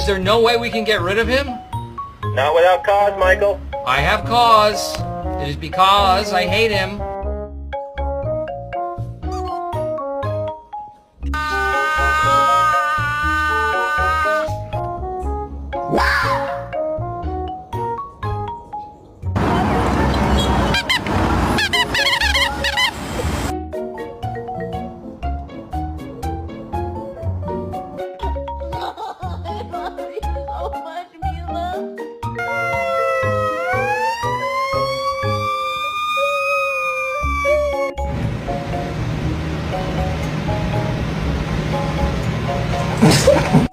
Is there no way we can get rid of him? Not without cause, Michael. I have cause. It is because I hate him. Ha ha ha!